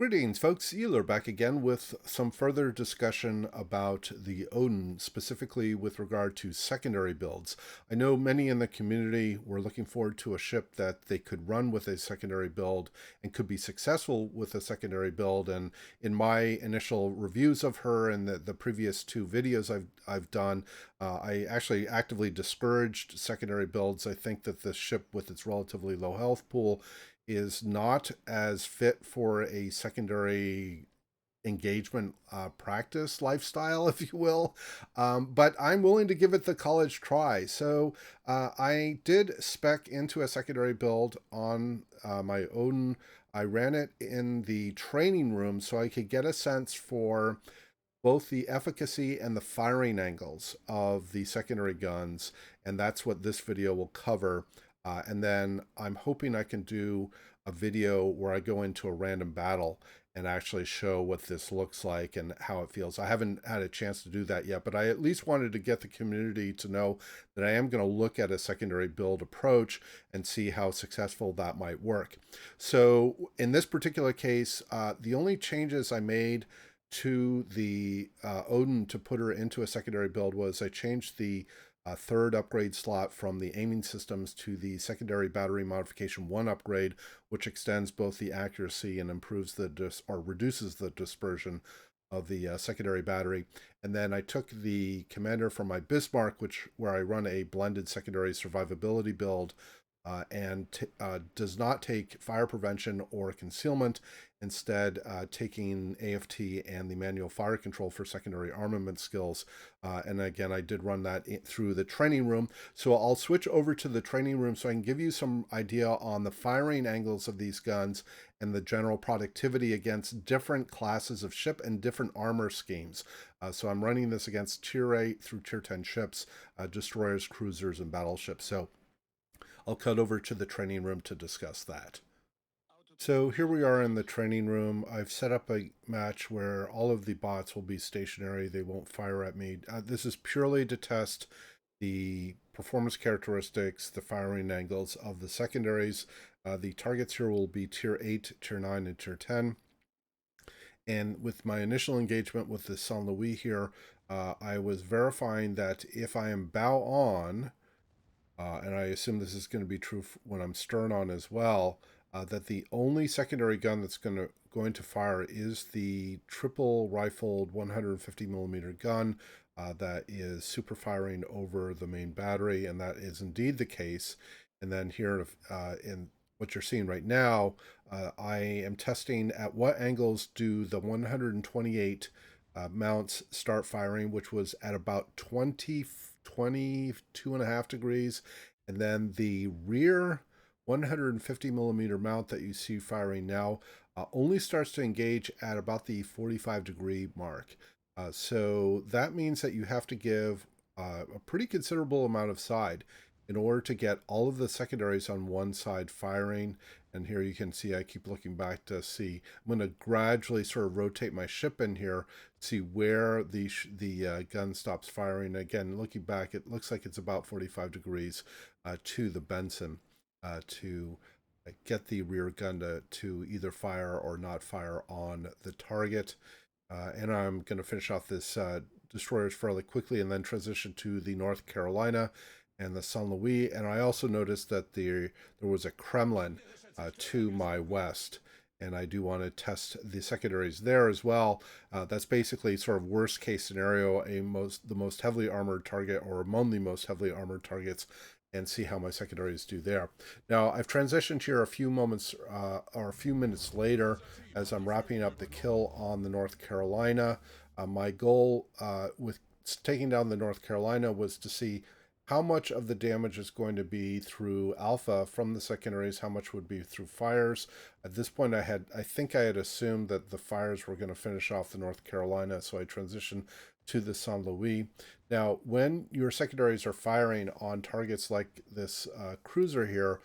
Greetings, folks. Iolair back again with some further discussion about the Odin, specifically with regard to secondary builds. I know many in the community were looking forward to a ship that they could run with a secondary build and could be successful with a secondary build. And in my initial reviews of her and the previous two videos I've done, I actually actively discouraged secondary builds. I think that the ship, with its relatively low health pool, is not as fit for a secondary engagement practice lifestyle, if you will. But I'm willing to give it the college try. So I did spec into a secondary build on my Odin. I ran it in the training room so I could get a sense for both the efficacy and the firing angles of the secondary guns, and that's what this video will cover. And then I'm hoping I can do a video where I go into a random battle and actually show what this looks like and how it feels. I haven't had a chance to do that yet, but I at least wanted to get the community to know that I am going to look at a secondary build approach and see how successful that might work. So in this particular case, the only changes I made to the Odin to put her into a secondary build was I changed the third upgrade slot from the aiming systems to the secondary battery modification 1 upgrade, which extends both the accuracy and improves or reduces the dispersion of the secondary battery. And then I took the commander from my Bismarck, where I run a blended secondary survivability build, and does not take fire prevention or concealment, instead taking AFT and the manual fire control for secondary armament skills. And again, I did run that through the training room. So I'll switch over to the training room so I can give you some idea on the firing angles of these guns and the general productivity against different classes of ship and different armor schemes. So I'm running this against tier 8 through tier 10 ships, destroyers, cruisers, and battleships. So I'll cut over to the training room to discuss that. So here we are in the training room. I've set up a match where all of the bots will be stationary. They won't fire at me. This is purely to test the performance characteristics, the firing angles of the secondaries. The targets here will be tier 8, tier 9, and tier 10. And with my initial engagement with the Saint Louis here, I was verifying that if I am bow on, and I assume this is going to be true when I'm stern on as well, that the only secondary gun that's going to fire is the triple rifled 150 millimeter gun that is super firing over the main battery, and that is indeed the case. And then here in what you're seeing right now, I am testing at what angles do the 128 mounts start firing, which was at about 22.5 degrees. And then the rear 150 millimeter mount that you see firing now only starts to engage at about the 45-degree mark. So that means that you have to give a pretty considerable amount of side in order to get all of the secondaries on one side firing. And here you can see I keep looking back to see. I'm going to gradually sort of rotate my ship in here, see where the gun stops firing. Again, looking back, it looks like it's about 45 degrees to the Benson to get the rear gun to either fire or not fire on the target. And I'm going to finish off this destroyers fairly quickly and then transition to the North Carolina and the Saint Louis. And I also noticed that there was a Kremlin to my west, and I do want to test the secondaries there as well. That's basically sort of worst case scenario, the most heavily armored target or among the most heavily armored targets, and see how my secondaries do there. Now I've transitioned here a few moments or a few minutes later as I'm wrapping up the kill on the North Carolina. My goal with taking down the North Carolina was to see how much of the damage is going to be through alpha from the secondaries, how much would be through fires. At this point, I think I had assumed that the fires were going to finish off the North Carolina, so I transitioned to the Saint Louis. Now, when your secondaries are firing on targets like this cruiser here,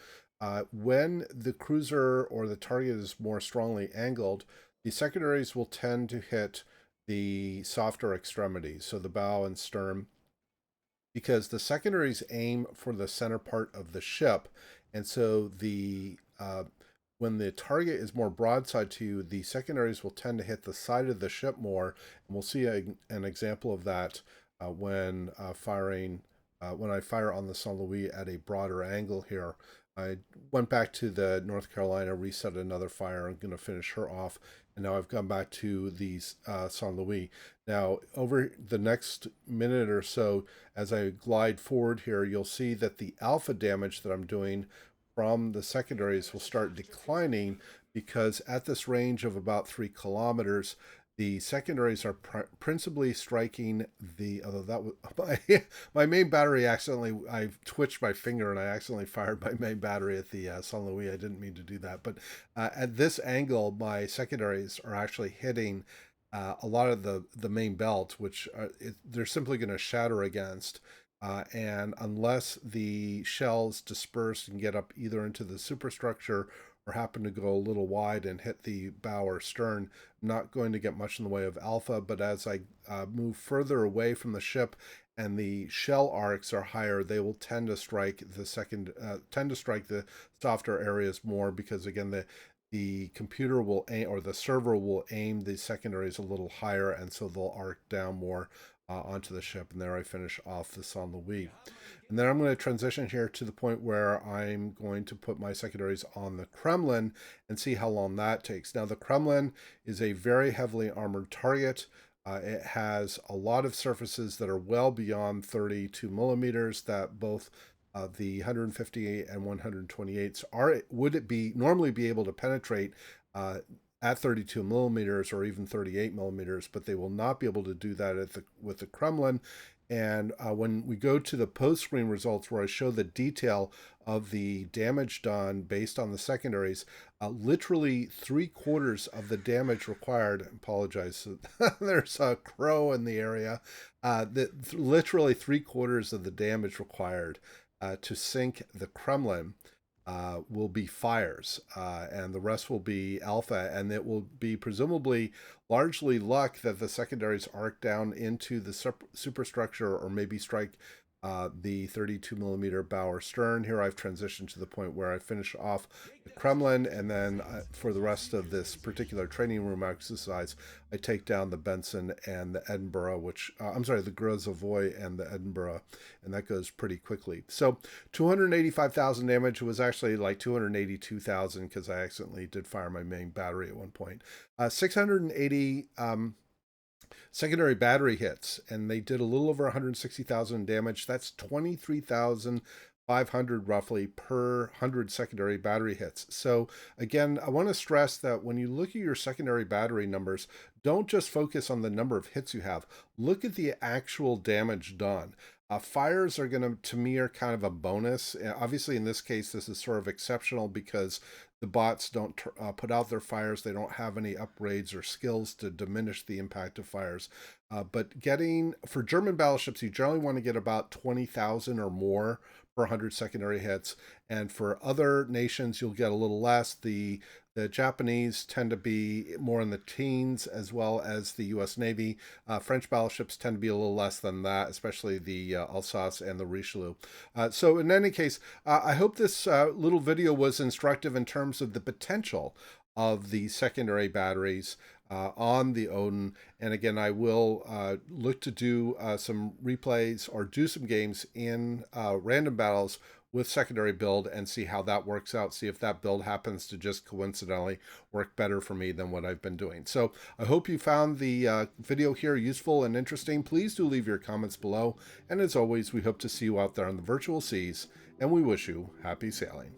when the cruiser or the target is more strongly angled, the secondaries will tend to hit the softer extremities, so the bow and stern, because the secondaries aim for the center part of the ship, and so the when the target is more broadside to you, the secondaries will tend to hit the side of the ship more, and we'll see an example of that when firing. When I fire on the Saint Louis at a broader angle here. I went back to the North Carolina, reset another fire. I'm going to finish her off, and now I've gone back to the Saint Louis. Now, over the next minute or so, as I glide forward here, you'll see that the alpha damage that I'm doing from the secondaries will start declining, because at this range of about 3 kilometers, the secondaries are principally striking the, although that was my main battery accidentally, I twitched my finger and I accidentally fired my main battery at the Saint Louis. I didn't mean to do that, but at this angle, my secondaries are actually hitting a lot of the main belt, which they're simply going to shatter against. And unless the shells disperse and get up either into the superstructure or happen to go a little wide and hit the bow or stern, I'm not going to get much in the way of alpha. But as I move further away from the ship and the shell arcs are higher, they will tend to strike the softer areas more, because again, the computer will aim, or the server will aim the secondaries a little higher, and so they'll arc down more onto the ship. And there I finish off the Saint Louis. And then I'm going to transition here to the point where I'm going to put my secondaries on the Kremlin and see how long that takes. Now, the Kremlin is a very heavily armored target. It has a lot of surfaces that are well beyond 32 millimeters, that both the 158 and 128s would it be normally be able to penetrate at 32 millimeters or even 38 millimeters, but they will not be able to do that with the Kremlin. And when we go to the post-screen results, where I show the detail of the damage done based on the secondaries, literally 3/4 of the damage required. I apologize, there's a crow in the area. Literally 3/4 of the damage required to sink the Kremlin will be fires, and the rest will be alpha, and it will be presumably largely luck that the secondaries arc down into the superstructure, or maybe strike the 32 millimeter bow or stern. Here I've transitioned to the point where I finish off the Kremlin, and then for the rest of this particular training room exercise, I take down the Benson and the Edinburgh, the Gros Savoy and the Edinburgh, and that goes pretty quickly. So 285,000 damage. It was actually like 282,000 because I accidentally did fire my main battery at one point. 680 secondary battery hits, and they did a little over 160,000 damage. That's 23,500 roughly per 100 secondary battery hits. So again, I want to stress that when you look at your secondary battery numbers, don't just focus on the number of hits you have. Look at the actual damage done. Fires are going to me, are kind of a bonus. Obviously, in this case, this is sort of exceptional because the bots don't put out their fires. They don't have any upgrades or skills to diminish the impact of fires. But for German battleships, you generally want to get about 20,000 or more per 100 secondary hits. And for other nations, you'll get a little less. The Japanese tend to be more in the teens, as well as the U.S. Navy. French battleships tend to be a little less than that, especially the Alsace and the Richelieu. So in any case, I hope this little video was instructive in terms of the potential of the secondary batteries on the Odin. And again, I will look to do some replays or do some games in random battles with secondary build and see how that works out, see if that build happens to just coincidentally work better for me than what I've been doing. So I hope you found the video here useful and interesting. Please do leave your comments below. And as always, we hope to see you out there on the virtual seas, and we wish you happy sailing.